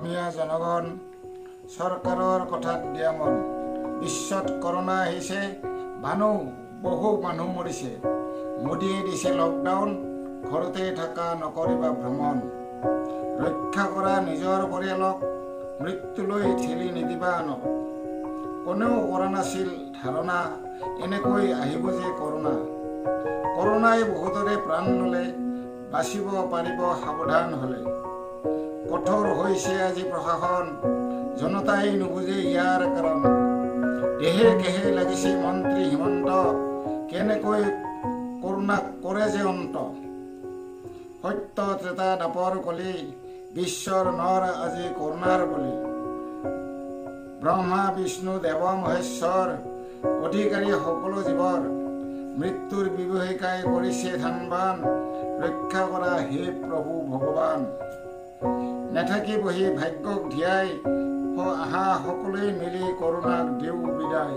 অসমীয়া জনগণ চৰকাৰৰ কথাত দিয়া মন। বিশ্বত কৰোণা আহিছে, বহু মানুহ মৰিছে। মোদীয়ে দিছে লকডাউন, ঘৰতে থকা, নকৰিবা ভ্ৰমণ। ৰক্ষা কৰা নিজৰ পৰিয়ালক, মৃত্যুলৈ ঠেলি নিদিবা আনক। কোনেও কৰা নাছিল ধাৰণা, এনেকৈ আহিব যে কৰোণা। কৰোণাই বহুতৰে প্ৰাণ ল'লে, বাচিব পাৰিব সাৱধান হ'লে। কঠোৰ হৈছে আজি প্ৰশাসন, জনতাই নুবুজে ইয়াৰ কাৰণ। দেহে কেহে লাগিছে মন্ত্ৰী হিমন্ত, কেনেকৈ কৰোণাক কৰে যে অন্ত। সত্য ত্ৰেতা দাপৰ কলি, বিশ্বৰ নৰ আজি কৰোণাৰ বলি। ব্ৰহ্মা বিষ্ণু দেৱ মহেশ্বৰ, অধিকাৰী সকলো জীৱৰ। মৃত্যুৰ বিভীষিকাই কৰিছে ধানবান, ৰক্ষা কৰা হে প্ৰভু ভগৱান। নেথাকি বহি ভাগ্যক ধিয়াই, আহা সকলোৱে মিলি কৰোণাক দিওঁ বিদায়।